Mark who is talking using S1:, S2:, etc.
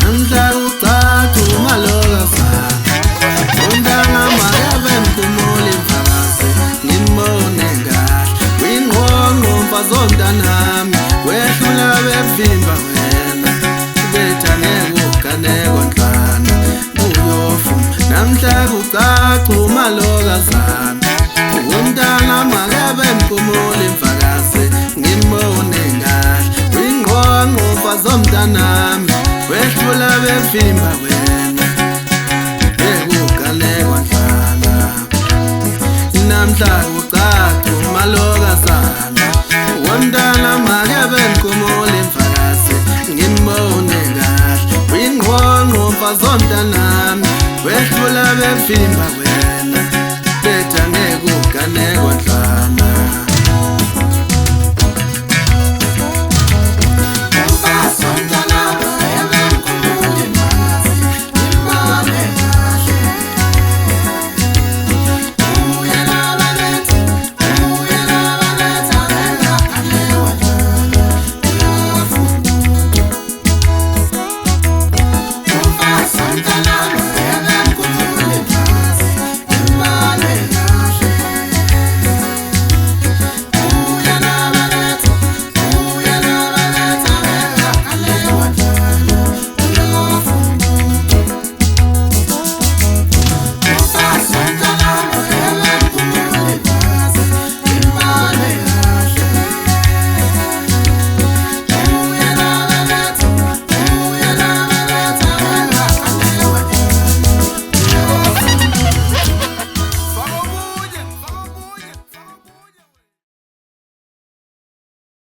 S1: namhla ucaca umalokazana untanga makebe mkhumule mfakazi ngimbone kahle kwingqongqo mfazontanami wehlula bevimba wena betha ngekuganeko nhlana uyofuma namhla ucaca umalokazana untanga makebe mkhumule mfakazi ngimbone kahle kwingqongqo mfazontanami wehlula bevimba wena ekuganeko nhlana namhla ucaca umalokazana womntana makebe mkhumule mfakazi ngimbone kahle kwingqongqo mfazontanami wehlula bevimba